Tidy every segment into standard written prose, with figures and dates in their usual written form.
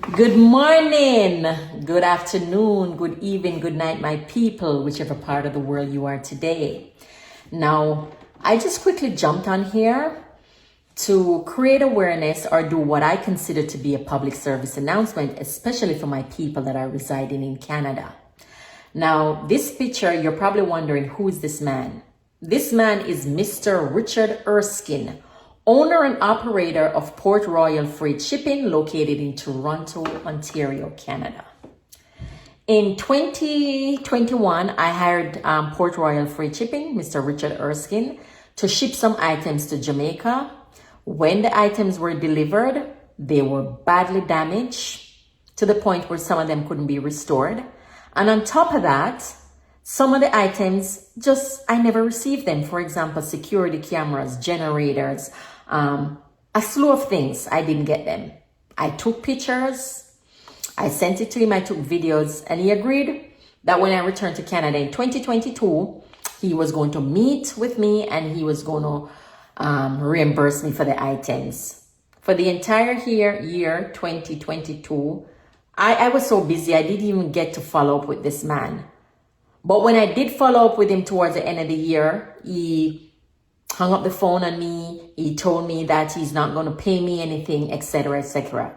Good morning, good afternoon, good evening, good night, my people, whichever part of the world you are today. Now, I just quickly jumped on here to create awareness or do what I consider to be a public service announcement, especially for my people that are residing in Canada. Now, this picture, you're probably wondering, who is this man? This man is Mr. Richard Erskine, owner and operator of Port Royal Freight Shipping, located in Toronto, Ontario, Canada. In 2021, I hired Port Royal Freight Shipping, Mr. Richard Erskine, to ship some items to Jamaica. When the items were delivered, they were badly damaged to the point where some of them couldn't be restored. And on top of that, some of the items, I never received them. For example, security cameras, generators, a slew of things, I didn't get them. I took pictures, I sent it to him, I took videos, and he agreed that when I returned to Canada in 2022, he was going to meet with me and he was going to reimburse me for the items. For the entire year 2022, I was so busy, I didn't even get to follow up with this man. But when I did follow up with him towards the end of the year, he hung up the phone on me. He told me that he's not going to pay me anything, etc., etc.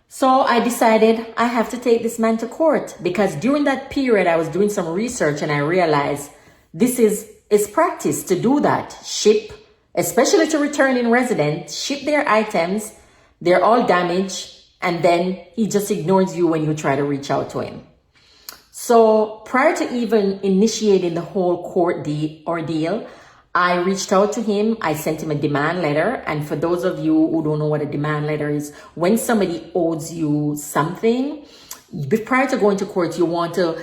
So I decided I have to take this man to court, because during that period I was doing some research and I realized this is practice to do that. Ship, especially to returning residents, ship their items, they're all damaged, and then he just ignores you when you try to reach out to him. So prior to even initiating the whole court ordeal, I reached out to him. I sent him a demand letter. And for those of you who don't know what a demand letter is, when somebody owes you something, prior to going to court, you want to,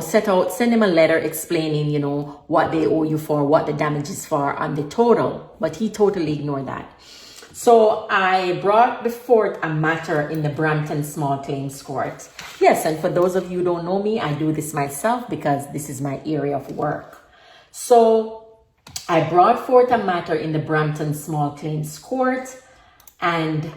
send them a letter explaining, what they owe you for, what the damage is for, and the total. But he totally ignored that. So I brought before a matter in the Brampton Small Claims Court. Yes, and for those of you who don't know me, I do this myself because this is my area of work. So I brought forth a matter in the Brampton Small Claims Court, and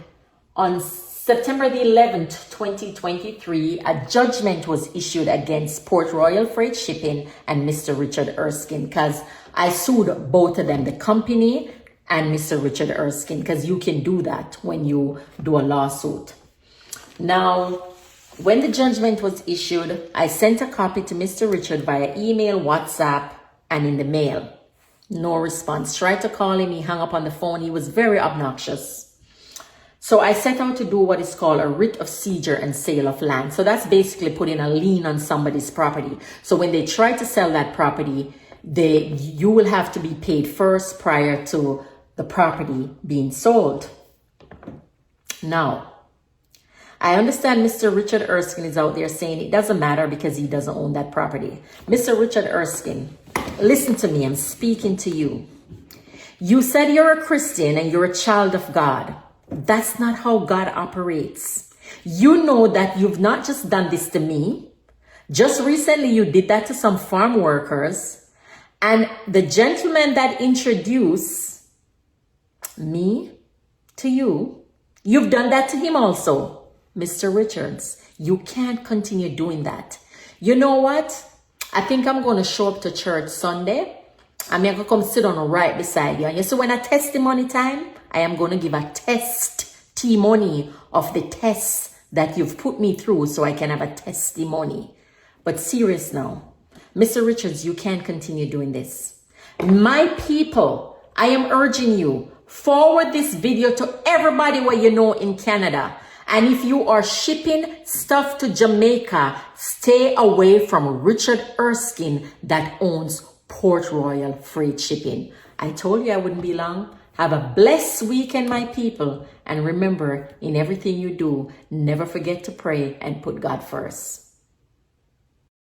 on September the 11th, 2023, a judgment was issued against Port Royal Freight Shipping and Mr. Richard Erskine, because I sued both of them, the company and Mr. Richard Erskine, because you can do that when you do a lawsuit. Now, when the judgment was issued, I sent a copy to Mr. Richard via email, WhatsApp, and in the mail. No response. Tried to call him, he hung up on the phone. He was very obnoxious. So I set out to do what is called a writ of seizure and sale of land. So that's basically putting a lien on somebody's property. So when they try to sell that property, you will have to be paid first prior to the property being sold. Now, I understand Mr. Richard Erskine is out there saying it doesn't matter because he doesn't own that property. Mr. Richard Erskine, listen to me, I'm speaking to you. You said you're a Christian and you're a child of God. That's not how God operates. You know that you've not just done this to me. Just recently you did that to some farm workers. And the gentleman that introduced me to you, you've done that to him also. Mr. Richards, you can't continue doing that. You know what? I think I'm going to show up to church Sunday. I'm going to come sit on right beside you. And you see, when a testimony time, I am going to give a testimony of the tests that you've put me through so I can have a testimony. But serious now, Mr. Richards, you can't continue doing this. My people, I am urging you, forward this video to everybody where you know in Canada. And if you are shipping stuff to Jamaica, stay away from Richard Erskine that owns Port Royal Freight Shipping. I told you I wouldn't be long. Have a blessed weekend, my people. And remember, in everything you do, never forget to pray and put God first.